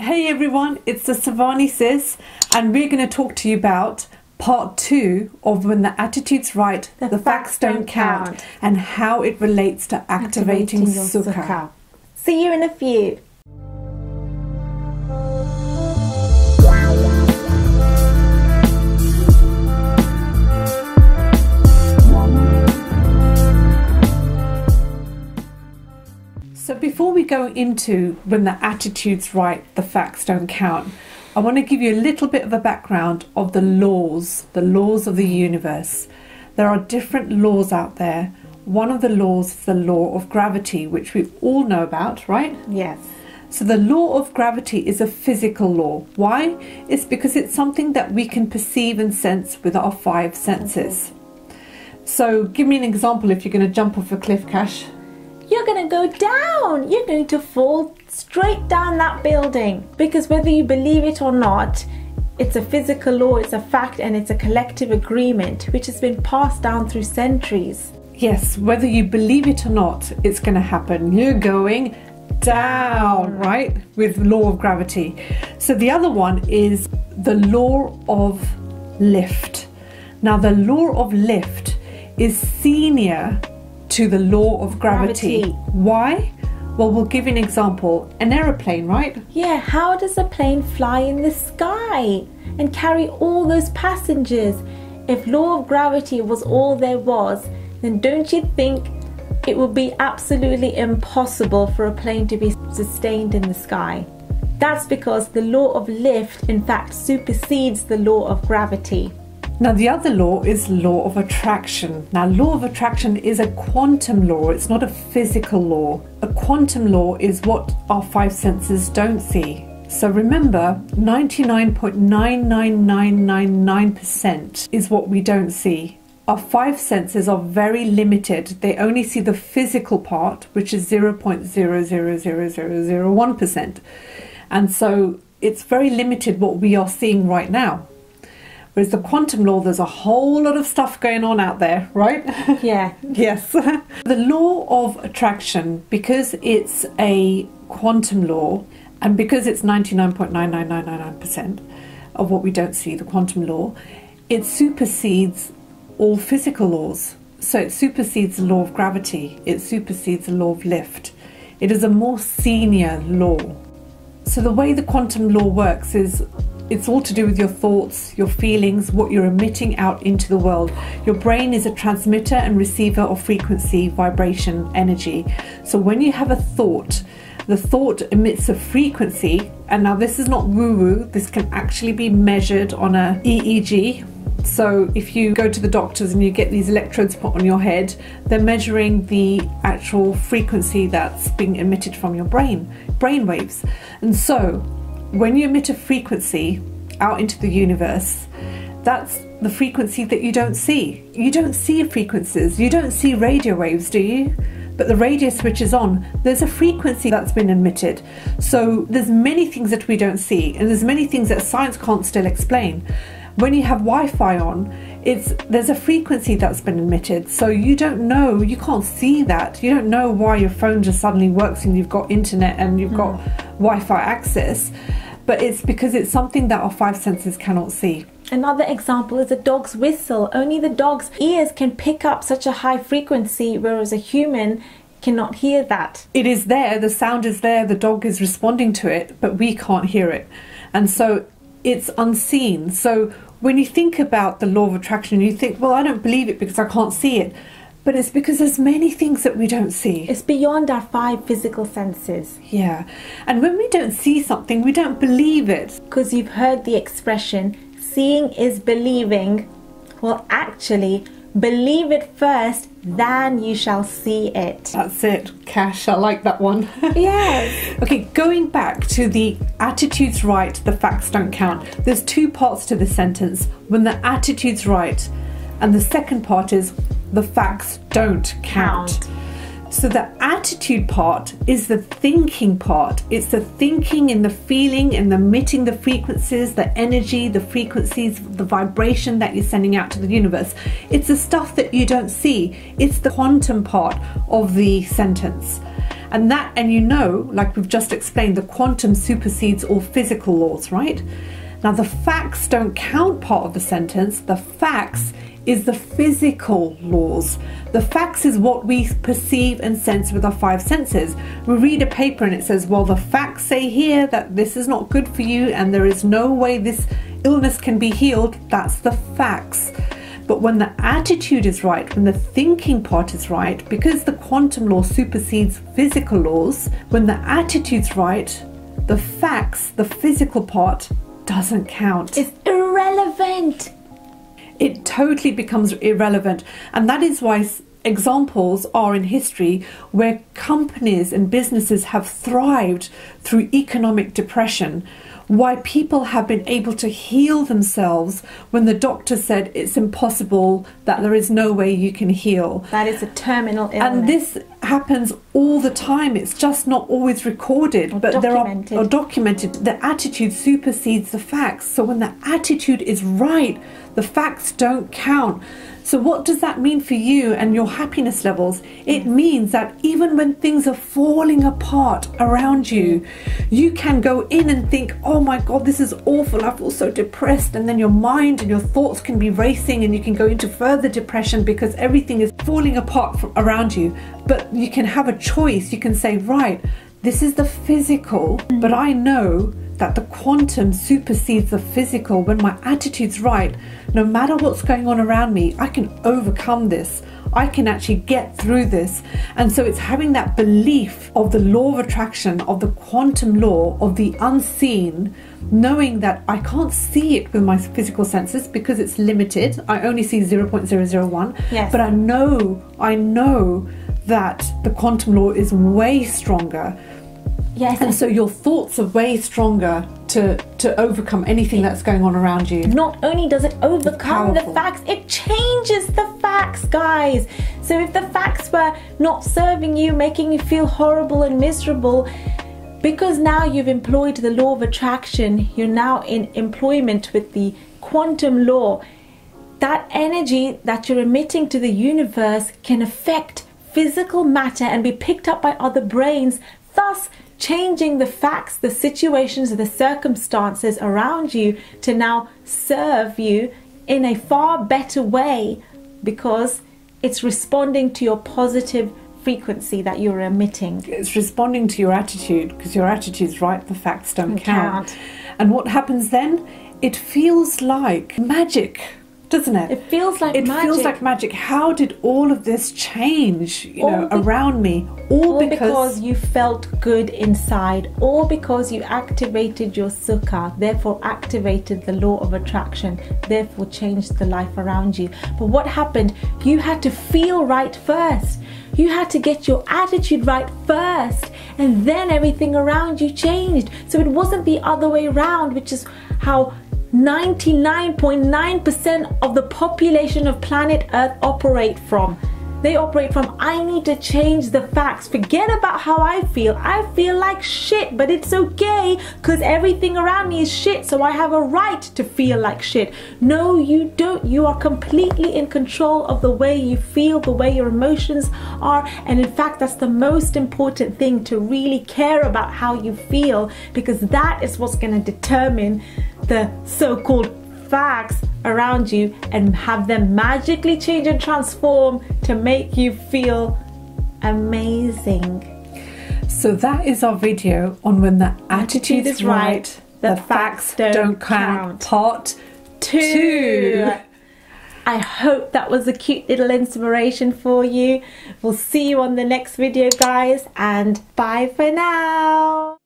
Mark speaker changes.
Speaker 1: Hey everyone, it's the SavaniSis, and we're going to talk to you about part 2 of When the Attitude's Right, the Facts Don't Count, and how it relates to activating
Speaker 2: your
Speaker 1: Sukha.
Speaker 2: See you in a few.
Speaker 1: So before we go into When the Attitude's Right, the Facts Don't Count, I want to give you a little bit of a background of the laws of the universe. There are different laws out there. One of the laws is the law of gravity, which we all know about, right?
Speaker 2: Yes.
Speaker 1: So the law of gravity is a physical law. Why? It's because it's something that we can perceive and sense with our 5 senses. So give me an example if you're going to jump off a cliff, Cash.
Speaker 2: You're going to go down. You're going to fall straight down that building. Because whether you believe it or not, it's a physical law, it's a fact, and it's a collective agreement which has been passed down through centuries.
Speaker 1: Yes, whether you believe it or not, it's going to happen. You're going down, right? With law of gravity. So the other one is the law of lift. Now the law of lift is senior to the law of gravity. Why? Well, we'll give you an example. An aeroplane, right?
Speaker 2: Yeah, how does a plane fly in the sky and carry all those passengers? If law of gravity was all there was, then don't you think it would be absolutely impossible for a plane to be sustained in the sky? That's because the law of lift, in fact, supersedes the law of gravity.
Speaker 1: Now the other law is law of attraction. Now law of attraction is a quantum law, it's not a physical law. A quantum law is what our 5 senses don't see. So remember, 99.99999% is what we don't see. Our 5 senses are very limited. They only see the physical part, which is 0.000001%. And so it's very limited what we are seeing right now. Whereas the quantum law, there's a whole lot of stuff going on out there, right?
Speaker 2: Yeah.
Speaker 1: Yes. The law of attraction, because it's a quantum law, and because it's 99.99999% of what we don't see, the quantum law, it supersedes all physical laws. So it supersedes the law of gravity. It supersedes the law of lift. It is a more senior law. So the way the quantum law works is it's all to do with your thoughts, your feelings, what you're emitting out into the world. Your brain is a transmitter and receiver of frequency, vibration, energy. So when you have a thought, the thought emits a frequency, and now this is not woo-woo, this can actually be measured on a EEG. So if you go to the doctors and you get these electrodes put on your head, they're measuring the actual frequency that's being emitted from your brain waves. And so when you emit a frequency out into the universe, that's the frequency that you don't see. You don't see frequencies. You don't see radio waves, do you? But the radio switch is on. There's a frequency that's been emitted. So there's many things that we don't see, and there's many things that science can't still explain. When you have Wi-Fi on, there's a frequency that's been emitted. So you don't know, you can't see that. You don't know why your phone just suddenly works and you've got internet and you've got Wi-Fi access. But it's because it's something that our 5 senses cannot see.
Speaker 2: Another example is a dog's whistle. Only the dog's ears can pick up such a high frequency, whereas a human cannot hear that.
Speaker 1: It is there, the sound is there, the dog is responding to it, but we can't hear it. And so it's unseen. So when you think about the law of attraction, you think, well, I don't believe it because I can't see it. But it's because there's many things that we don't see.
Speaker 2: It's beyond our 5 physical senses.
Speaker 1: Yeah. And when we don't see something, we don't believe it.
Speaker 2: Because you've heard the expression, seeing is believing. Well, actually, believe it first, then you shall see it.
Speaker 1: That's it, Cash. I like that one.
Speaker 2: Yes.
Speaker 1: Okay, going back to the attitude's right, the facts don't count. There's 2 parts to this sentence. When the attitude's right, and the second part is the facts don't count. So the attitude part is the thinking part. It's the thinking and the feeling and the emitting the frequencies, the energy, the frequencies, the vibration that you're sending out to the universe. It's the stuff that you don't see. It's the quantum part of the sentence. And you know, like we've just explained, the quantum supersedes all physical laws, right? Now, the facts don't count part of the sentence. The facts is the physical laws. The facts is what we perceive and sense with our five senses. We read a paper and it says, well, the facts say here that this is not good for you and there is no way this illness can be healed. That's the facts. But when the attitude is right, when the thinking part is right, because the quantum law supersedes physical laws, when the attitude's right, the facts, the physical part, doesn't count.
Speaker 2: It's irrelevant.
Speaker 1: It totally becomes irrelevant. And that is why examples are in history where companies and businesses have thrived through economic depression, why people have been able to heal themselves when the doctor said it's impossible, that there is no way you can heal.
Speaker 2: That is a terminal illness.
Speaker 1: And this happens all the time. It's just not always recorded,
Speaker 2: or
Speaker 1: but
Speaker 2: documented.
Speaker 1: There are documented. The attitude supersedes the facts. So when the attitude is right, the facts don't count. So what does that mean for you and your happiness levels? It means that even when things are falling apart around you, you can go in and think, oh my God, this is awful, I feel so depressed. And then your mind and your thoughts can be racing and you can go into further depression because everything is falling apart around you. But you can have a choice. You can say, right, this is the physical, but I know that the quantum supersedes the physical. When my attitude's right, no matter what's going on around me, I can overcome this. I can actually get through this. And so it's having that belief of the law of attraction, of the quantum law, of the unseen, knowing that I can't see it with my physical senses because it's limited. I only see 0.001.
Speaker 2: Yes.
Speaker 1: But I know that the quantum law is way stronger.
Speaker 2: Yes.
Speaker 1: And so your thoughts are way stronger to overcome anything that's going on around you.
Speaker 2: Not only does it overcome the facts, it changes the facts, guys. So if the facts were not serving you, making you feel horrible and miserable, because now you've employed the law of attraction, you're now in employment with the quantum law, that energy that you're emitting to the universe can affect physical matter and be picked up by other brains, thus changing the facts, the situations, the circumstances around you to now serve you in a far better way because it's responding to your positive frequency that you're emitting.
Speaker 1: It's responding to your attitude, because your attitude's right, the facts don't count. And what happens then? It feels like magic, doesn't it?
Speaker 2: It feels like magic.
Speaker 1: It feels like magic. How did all of this change, around me? All
Speaker 2: because you felt good inside, or because you activated your Sukha, therefore activated the law of attraction, therefore changed the life around you. But what happened? You had to feel right first. You had to get your attitude right first, and then everything around you changed. So it wasn't the other way around, which is how 99.9% of the population of planet Earth operate from. They operate from, I need to change the facts. Forget about how I feel. I feel like shit, but it's okay because everything around me is shit, so I have a right to feel like shit. No, you don't. You are completely in control of the way you feel, the way your emotions are. And in fact, that's the most important thing, to really care about how you feel, because that is what's going to determine the so-called facts around you and have them magically change and transform to make you feel amazing.
Speaker 1: So that is our video on when the attitude is right, the facts don't count. Part 2.
Speaker 2: I hope that was a cute little inspiration for you. We'll see you on the next video, guys, and bye for now.